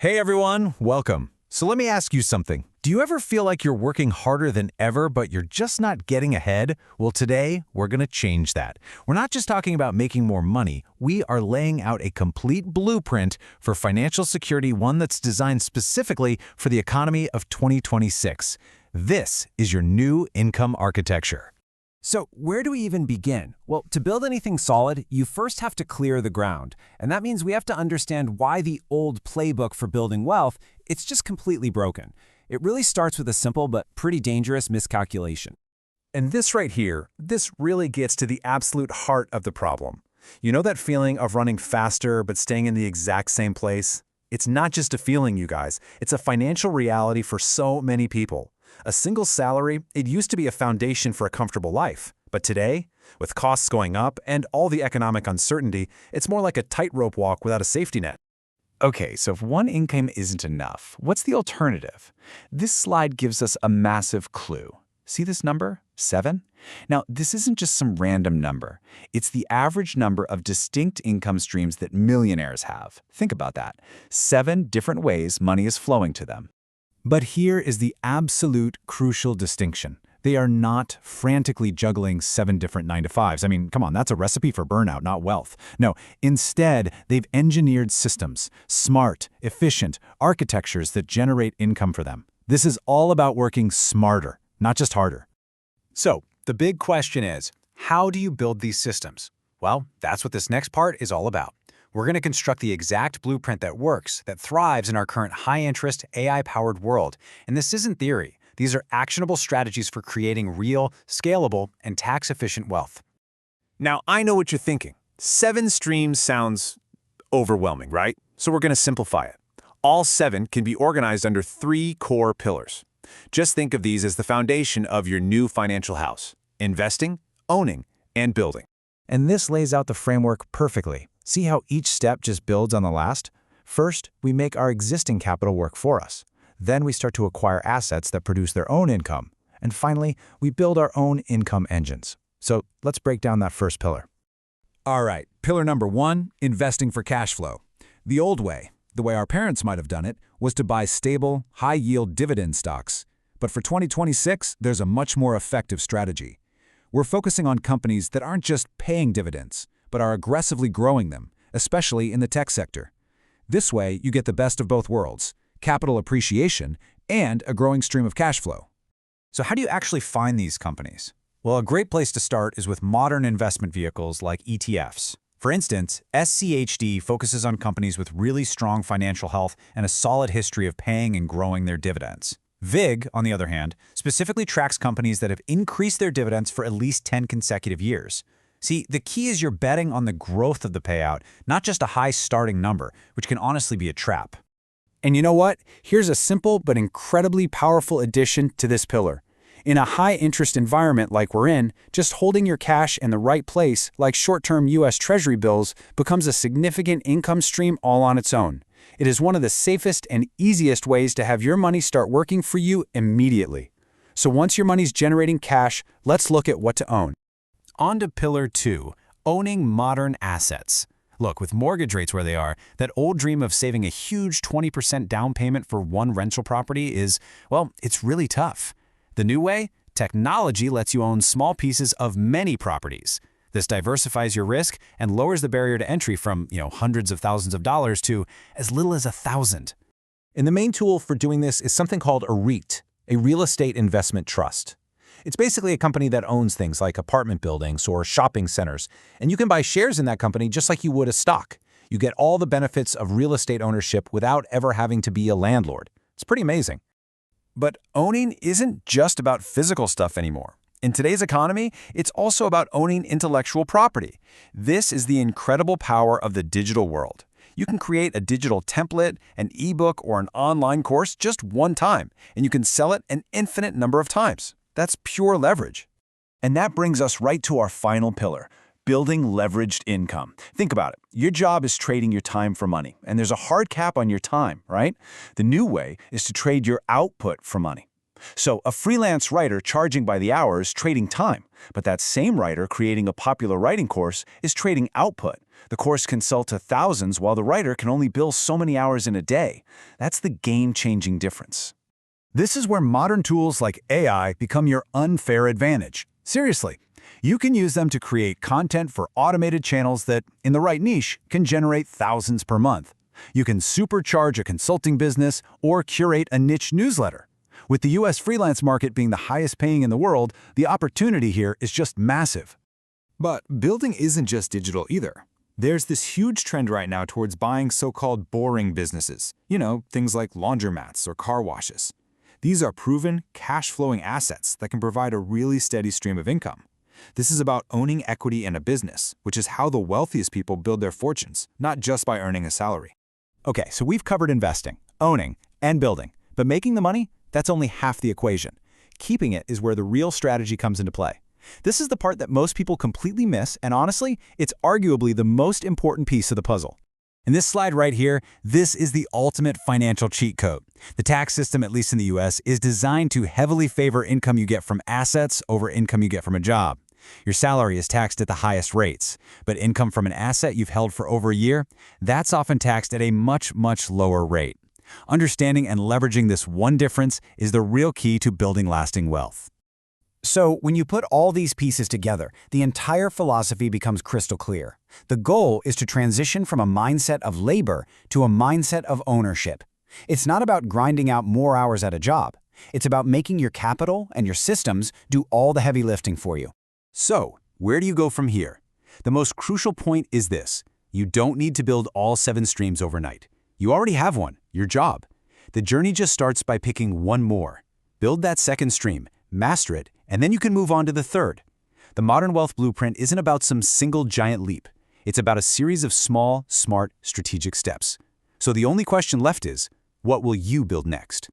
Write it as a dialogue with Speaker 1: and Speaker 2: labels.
Speaker 1: Hey everyone, welcome. So let me ask you something. Do you ever feel like you're working harder than ever, but you're just not getting ahead? Well, today, we're going to change that. We're not just talking about making more money. We are laying out a complete blueprint for financial security, one that's designed specifically for the economy of 2026. This is your new income architecture.
Speaker 2: So where do we even begin? Well, to build anything solid, you first have to clear the ground. And that means we have to understand why the old playbook for building wealth, it's just completely broken. It really starts with a simple but pretty dangerous miscalculation.
Speaker 1: And this right here, this really gets to the absolute heart of the problem. You know that feeling of running faster but staying in the exact same place? It's not just a feeling, you guys. It's a financial reality for so many people. A single salary, it used to be a foundation for a comfortable life. But today, with costs going up and all the economic uncertainty, it's more like a tightrope walk without a safety net.
Speaker 3: Okay, so if one income isn't enough, what's the alternative? This slide gives us a massive clue. See this number? 7? Now, this isn't just some random number. It's the average number of distinct income streams that millionaires have. Think about that. 7 different ways money is flowing to them.
Speaker 1: But here is the absolute crucial distinction. They are not frantically juggling 7 different 9-to-5s. I mean, come on, that's a recipe for burnout, not wealth. No, instead, they've engineered systems, smart, efficient architectures that generate income for them. This is all about working smarter, not just harder. So, the big question is, how do you build these systems? Well, that's what this next part is all about. We're going to construct the exact blueprint that works, that thrives in our current high-interest, AI-powered world. And this isn't theory. These are actionable strategies for creating real, scalable, and tax-efficient wealth. Now, I know what you're thinking. 7 streams sounds overwhelming, right? So we're going to simplify it. All 7 can be organized under 3 core pillars. Just think of these as the foundation of your new financial house: investing, owning, and building. And this lays out the framework perfectly. See how each step just builds on the last? First, we make our existing capital work for us. Then we start to acquire assets that produce their own income. And finally, we build our own income engines. So let's break down that first pillar. All right, pillar number 1, investing for cash flow. The old way, the way our parents might have done it, was to buy stable, high-yield dividend stocks. But for 2026, there's a much more effective strategy. We're focusing on companies that aren't just paying dividends, but are aggressively growing them, especially in the tech sector. This way, you get the best of both worlds: capital appreciation and a growing stream of cash flow. So how do you actually find these companies? Well, a great place to start is with modern investment vehicles like ETFs. For instance, SCHD focuses on companies with really strong financial health and a solid history of paying and growing their dividends. VIG, on the other hand, specifically tracks companies that have increased their dividends for at least 10 consecutive years. See, the key is you're betting on the growth of the payout, not just a high starting number, which can honestly be a trap. And you know what? Here's a simple but incredibly powerful addition to this pillar. In a high-interest environment like we're in, just holding your cash in the right place, like short-term U.S. Treasury bills, becomes a significant income stream all on its own. It is one of the safest and easiest ways to have your money start working for you immediately. So once your money's generating cash, let's look at what to own. On to pillar 2, owning modern assets. Look, with mortgage rates where they are, that old dream of saving a huge 20% down payment for one rental property is, well, it's really tough. The new way? Technology lets you own small pieces of many properties. This diversifies your risk and lowers the barrier to entry from, hundreds of thousands of dollars to as little as $1,000. And the main tool for doing this is something called a REIT, a real estate investment trust. It's basically a company that owns things like apartment buildings or shopping centers, and you can buy shares in that company just like you would a stock. You get all the benefits of real estate ownership without ever having to be a landlord. It's pretty amazing. But owning isn't just about physical stuff anymore. In today's economy, it's also about owning intellectual property. This is the incredible power of the digital world. You can create a digital template, an ebook, or an online course just one time, and you can sell it an infinite number of times. That's pure leverage. And that brings us right to our final pillar, building leveraged income. Think about it. Your job is trading your time for money, and there's a hard cap on your time, right? The new way is to trade your output for money.
Speaker 3: So a freelance writer charging by the hour is trading time, but that same writer creating a popular writing course is trading output. The course can sell to thousands while the writer can only bill so many hours in a day. That's the game-changing difference.
Speaker 1: This is where modern tools like AI become your unfair advantage. Seriously, you can use them to create content for automated channels that, in the right niche, can generate thousands per month. You can supercharge a consulting business or curate a niche newsletter. With the US freelance market being the highest paying in the world, the opportunity here is just massive.
Speaker 4: But building isn't just digital either. There's this huge trend right now towards buying so-called boring businesses. Things like laundromats or car washes. These are proven, cash-flowing assets that can provide a really steady stream of income. This is about owning equity in a business, which is how the wealthiest people build their fortunes, not just by earning a salary.
Speaker 1: Okay, so we've covered investing, owning, and building. But making the money? That's only half the equation. Keeping it is where the real strategy comes into play. This is the part that most people completely miss, and honestly, it's arguably the most important piece of the puzzle. In this slide right here, this is the ultimate financial cheat code. The tax system, at least in the US, is designed to heavily favor income you get from assets over income you get from a job. Your salary is taxed at the highest rates, but income from an asset you've held for over a year, that's often taxed at a much, much lower rate. Understanding and leveraging this one difference is the real key to building lasting wealth. So, when you put all these pieces together, the entire philosophy becomes crystal clear. The goal is to transition from a mindset of labor to a mindset of ownership. It's not about grinding out more hours at a job. It's about making your capital and your systems do all the heavy lifting for you. So, where do you go from here? The most crucial point is this. You don't need to build all 7 streams overnight. You already have one, your job. The journey just starts by picking one more. Build that second stream, master it, and then you can move on to the third. The modern wealth blueprint isn't about some single giant leap. It's about a series of small, smart, strategic steps. So the only question left is, what will you build next?